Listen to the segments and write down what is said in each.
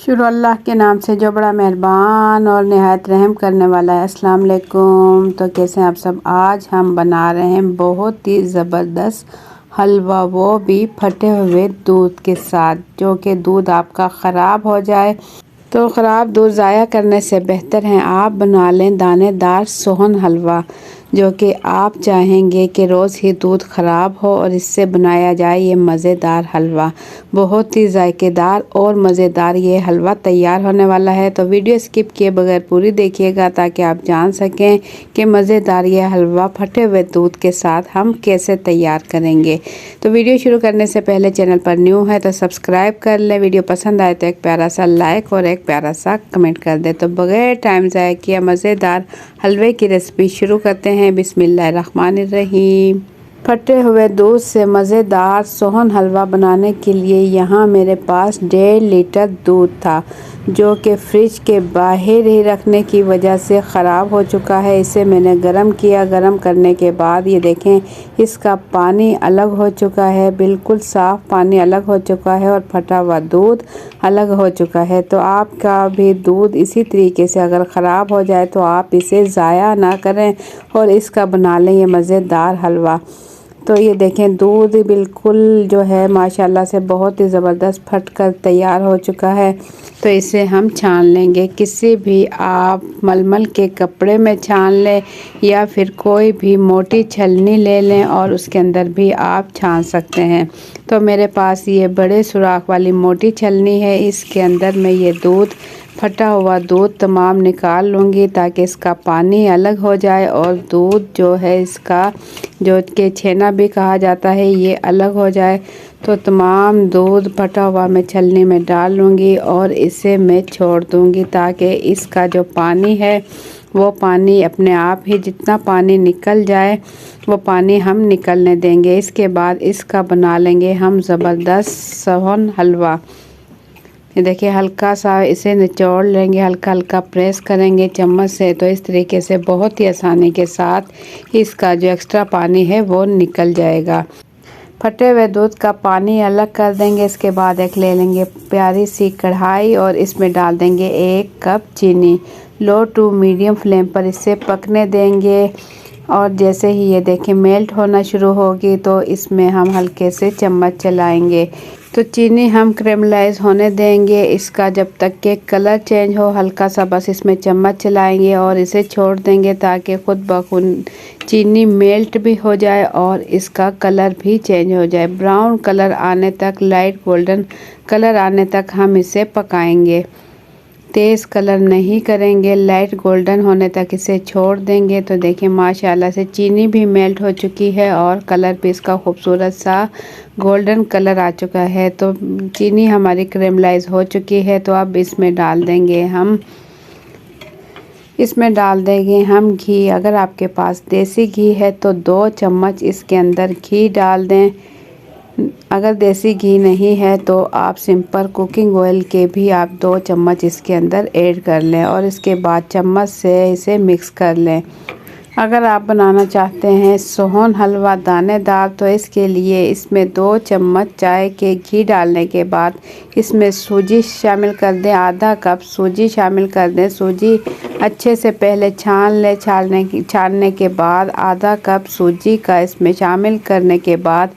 शुरू अल्लाह के नाम से जो बड़ा मेहरबान और निहायत रहम करने वाला है। अस्सलाम वालेकुम। तो कैसे हैं आप सब। आज हम बना रहे हैं बहुत ही ज़बरदस्त हलवा, वो भी फटे हुए दूध के साथ। जो कि दूध आपका ख़राब हो जाए तो ख़राब दूध ज़ाया करने से बेहतर है आप बना लें दानेदार सोहन हलवा, जो कि आप चाहेंगे कि रोज़ ही दूध ख़राब हो और इससे बनाया जाए ये मज़ेदार हलवा। बहुत ही जायकेदार और मज़ेदार ये हलवा तैयार होने वाला है। तो वीडियो स्किप किए बगैर पूरी देखिएगा ताकि आप जान सकें कि मज़ेदार ये हलवा फटे हुए दूध के साथ हम कैसे तैयार करेंगे। तो वीडियो शुरू करने से पहले चैनल पर न्यू है तो सब्सक्राइब कर लें। वीडियो पसंद आए तो एक प्यारा सा लाइक और एक प्यारा सा कमेंट कर दें। तो बगैर टाइम ज़ाया किए मज़ेदार हलवे की रेसिपी शुरू करते हैं। बिस्मिल्लाहिर्रहमानिर्रहीम। फटे हुए दूध से मज़ेदार सोहन हलवा बनाने के लिए यहाँ मेरे पास 1.5 लीटर दूध था, जो कि फ्रिज के बाहर ही रखने की वजह से ख़राब हो चुका है। इसे मैंने गरम किया। गरम करने के बाद ये देखें इसका पानी अलग हो चुका है, बिल्कुल साफ़ पानी अलग हो चुका है और फटा हुआ दूध अलग हो चुका है। तो आपका भी दूध इसी तरीके से अगर ख़राब हो जाए तो आप इसे ज़ाया ना करें और इसका बना लें ये मज़ेदार हलवा। तो ये देखें दूध बिल्कुल जो है माशाल्लाह से बहुत ही ज़बरदस्त फट कर तैयार हो चुका है। तो इसे हम छान लेंगे। किसी भी आप मलमल के कपड़े में छान लें या फिर कोई भी मोटी छलनी ले लें और उसके अंदर भी आप छान सकते हैं। तो मेरे पास ये बड़े सुराख वाली मोटी छलनी है। इसके अंदर मैं ये दूध फटा हुआ दूध तमाम निकाल लूँगी ताकि इसका पानी अलग हो जाए और दूध जो है इसका जो कि छेना भी कहा जाता है ये अलग हो जाए। तो तमाम दूध फटा हुआ मैं छलनी में डाल लूँगी और इसे मैं छोड़ दूँगी ताकि इसका जो पानी है वो पानी अपने आप ही जितना पानी निकल जाए वो पानी हम निकलने देंगे। इसके बाद इसका बना लेंगे हम ज़बरदस्त सोहन हलवा। ये देखिए हल्का सा इसे निचोड़ लेंगे, हल्का हल्का प्रेस करेंगे चम्मच से। तो इस तरीके से बहुत ही आसानी के साथ इसका जो एक्स्ट्रा पानी है वो निकल जाएगा। फटे हुए दूध का पानी अलग कर देंगे। इसके बाद एक ले लेंगे प्यारी सी कढ़ाई और इसमें डाल देंगे 1 कप चीनी। लो टू मीडियम फ्लेम पर इसे पकने देंगे और जैसे ही ये देखें मेल्ट होना शुरू होगी तो इसमें हम हल्के से चम्मच चलाएंगे। तो चीनी हम क्रेमलाइज होने देंगे इसका जब तक कि कलर चेंज हो। हल्का सा बस इसमें चम्मच चलाएंगे और इसे छोड़ देंगे ताकि खुद ब खुद चीनी मेल्ट भी हो जाए और इसका कलर भी चेंज हो जाए। ब्राउन कलर आने तक, लाइट गोल्डन कलर आने तक हम इसे पकाएंगे। तेज़ कलर नहीं करेंगे, लाइट गोल्डन होने तक इसे छोड़ देंगे। तो देखिए माशाल्लाह से चीनी भी मेल्ट हो चुकी है और कलर भी इसका खूबसूरत सा गोल्डन कलर आ चुका है। तो चीनी हमारी क्रेमलाइज हो चुकी है। तो अब इसमें डाल देंगे हम घी। अगर आपके पास देसी घी है तो 2 चम्मच इसके अंदर घी डाल दें। अगर देसी घी नहीं है तो आप सिंपल कुकिंग ऑयल के भी आप 2 चम्मच इसके अंदर ऐड कर लें और इसके बाद चम्मच से इसे मिक्स कर लें। अगर आप बनाना चाहते हैं सोहन हलवा दानेदार तो इसके लिए इसमें 2 चम्मच चाय के घी डालने के बाद इसमें सूजी शामिल कर दें। आधा कप सूजी शामिल कर दें। सूजी अच्छे से पहले छान लें। छानने के बाद आधा कप सूजी का इसमें शामिल करने के बाद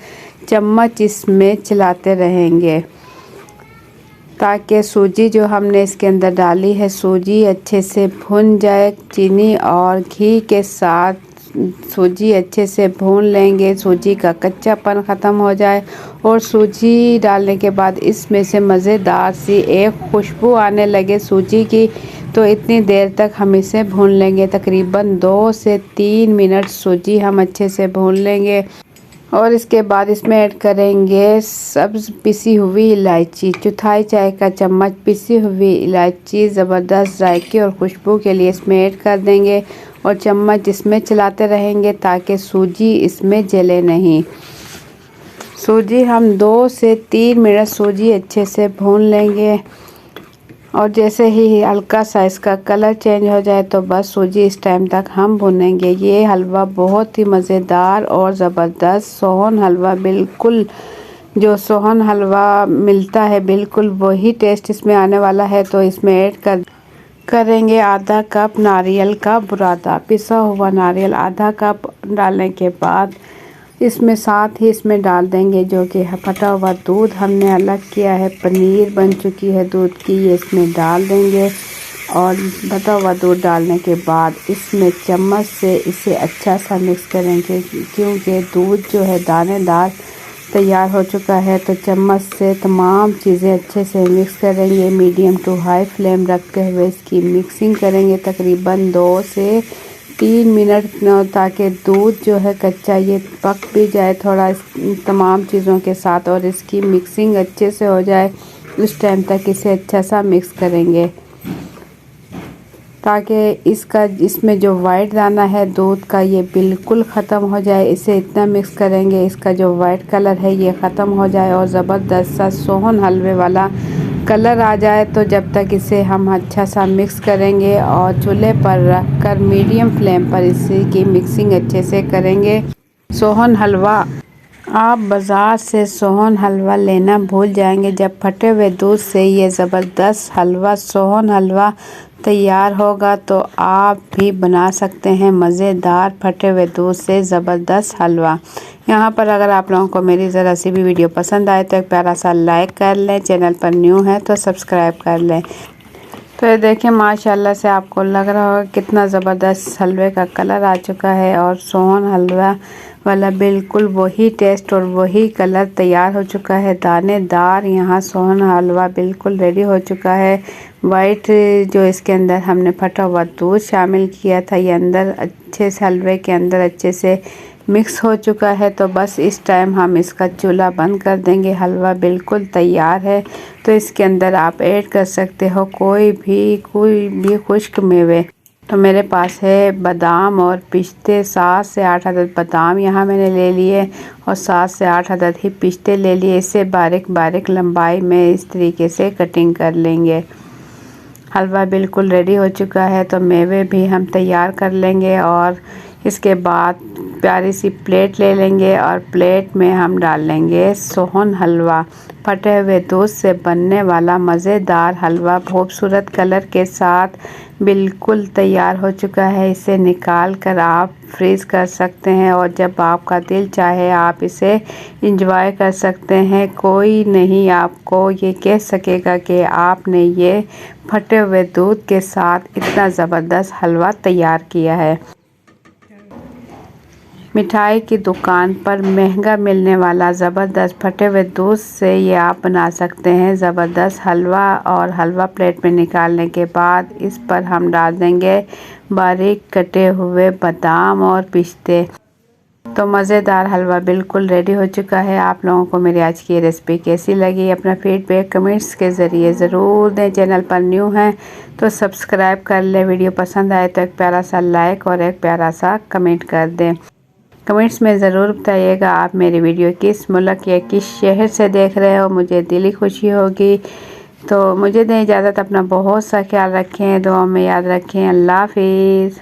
चम्मच इसमें चलाते रहेंगे ताकि सूजी जो हमने इसके अंदर डाली है सूजी अच्छे से भुन जाए। चीनी और घी के साथ सूजी अच्छे से भून लेंगे, सूजी का कच्चापन ख़त्म हो जाए और सूजी डालने के बाद इसमें से मज़ेदार सी एक खुशबू आने लगे सूजी की। तो इतनी देर तक हम इसे भून लेंगे। तकरीबन 2 से 3 मिनट सूजी हम अच्छे से भून लेंगे और इसके बाद इसमें ऐड करेंगे सब्ज़ पिसी हुई इलायची। 1/4 चाय का चम्मच पिसी हुई इलायची ज़बरदस्त जायके और खुशबू के लिए इसमें ऐड कर देंगे और चम्मच इसमें चलाते रहेंगे ताकि सूजी इसमें जले नहीं। सूजी हम 2 से 3 मिनट सूजी अच्छे से भून लेंगे और जैसे ही हल्का सा इसका कलर चेंज हो जाए तो बस सूजी इस टाइम तक हम भुनेंगे। ये हलवा बहुत ही मज़ेदार और ज़बरदस्त सोहन हलवा बिल्कुल जो सोहन हलवा मिलता है बिल्कुल वही टेस्ट इसमें आने वाला है। तो इसमें ऐड करेंगे आधा कप नारियल का बुरादा, पिसा हुआ नारियल आधा कप डालने के बाद इसमें साथ ही इसमें डाल देंगे जो कि फटा हुआ दूध हमने अलग किया है, पनीर बन चुकी है दूध की, ये इसमें डाल देंगे। और फटा हुआ दूध डालने के बाद इसमें चम्मच से इसे अच्छा सा मिक्स करेंगे, क्योंकि दूध जो है दानेदार तैयार हो चुका है। तो चम्मच से तमाम चीज़ें अच्छे से मिक्स करेंगे, मीडियम टू हाई फ्लेम रखते हुए इसकी मिक्सिंग करेंगे तकरीबन 2 से 3 मिनट, ताकि दूध जो है कच्चा ये पक भी जाए थोड़ा तमाम चीज़ों के साथ और इसकी मिक्सिंग अच्छे से हो जाए। उस टाइम तक इसे अच्छा सा मिक्स करेंगे ताकि इसमें जो वाइट दाना है दूध का ये बिल्कुल ख़त्म हो जाए। इसे इतना मिक्स करेंगे इसका जो वाइट कलर है ये ख़त्म हो जाए और ज़बरदस्त सा सोहन हलवे वाला कलर आ जाए। तो जब तक इसे हम अच्छा सा मिक्स करेंगे और चूल्हे पर रख कर मीडियम फ्लेम पर इसकी मिक्सिंग अच्छे से करेंगे। सोहन हलवा आप बाज़ार से सोहन हलवा लेना भूल जाएंगे जब फटे हुए दूध से ये ज़बरदस्त हलवा सोहन हलवा तैयार होगा। तो आप भी बना सकते हैं मज़ेदार फटे हुए दूध से ज़बरदस्त हलवा। यहाँ पर अगर आप लोगों को मेरी ज़रा सी भी वीडियो पसंद आए तो एक प्यारा सा लाइक कर लें, चैनल पर न्यू है तो सब्सक्राइब कर लें। तो ये देखिए माशाल्लाह से आपको लग रहा होगा कितना ज़बरदस्त हलवे का कलर आ चुका है और सोहन हलवा वाला बिल्कुल वही टेस्ट और वही कलर तैयार हो चुका है, दानेदार। यहाँ सोहन हलवा बिल्कुल रेडी हो चुका है। वाइट जो इसके अंदर हमने फटा हुआ दूध शामिल किया था ये अंदर अच्छे से हलवे के अंदर अच्छे से मिक्स हो चुका है। तो बस इस टाइम हम इसका चूल्हा बंद कर देंगे। हलवा बिल्कुल तैयार है। तो इसके अंदर आप ऐड कर सकते हो कोई भी खुश्क मेवे। तो मेरे पास है बादाम और पिस्ते, 7 से 8 अदद बादाम यहाँ मैंने ले लिए और 7 से 8 अदद ही पिस्ते ले लिए। इसे बारीक बारीक लंबाई में इस तरीके से कटिंग कर लेंगे। हलवा बिल्कुल रेडी हो चुका है। तो मेवे भी हम तैयार कर लेंगे और इसके बाद प्यारी सी प्लेट ले लेंगे और प्लेट में हम डाल लेंगे सोहन हलवा। फटे हुए दूध से बनने वाला मज़ेदार हलवा खूबसूरत कलर के साथ बिल्कुल तैयार हो चुका है। इसे निकाल कर आप फ्रीज़ कर सकते हैं और जब आपका दिल चाहे आप इसे इंजॉय कर सकते हैं। कोई नहीं आपको ये कह सकेगा कि आपने ये फटे हुए दूध के साथ इतना ज़बरदस्त हलवा तैयार किया है। मिठाई की दुकान पर महंगा मिलने वाला ज़बरदस्त फटे हुए दूध से ये आप बना सकते हैं ज़बरदस्त हलवा। और हलवा प्लेट में निकालने के बाद इस पर हम डाल देंगे बारीक कटे हुए बादाम और पिस्ते। तो मज़ेदार हलवा बिल्कुल रेडी हो चुका है। आप लोगों को मेरी आज की रेसिपी कैसी लगी अपना फीडबैक कमेंट्स के ज़रिए ज़रूर दें। चैनल पर न्यू हैं तो सब्सक्राइब कर लें। वीडियो पसंद आए तो एक प्यारा सा लाइक और एक प्यारा सा कमेंट कर दें। कमेंट्स में ज़रूर बताइएगा आप मेरी वीडियो किस मुल्क या किस शहर से देख रहे हो, मुझे दिली खुशी होगी। तो मुझे दें इजाज़त, अपना बहुत सा ख्याल रखें, दुआ में याद रखें। अल्लाह हाफिज़।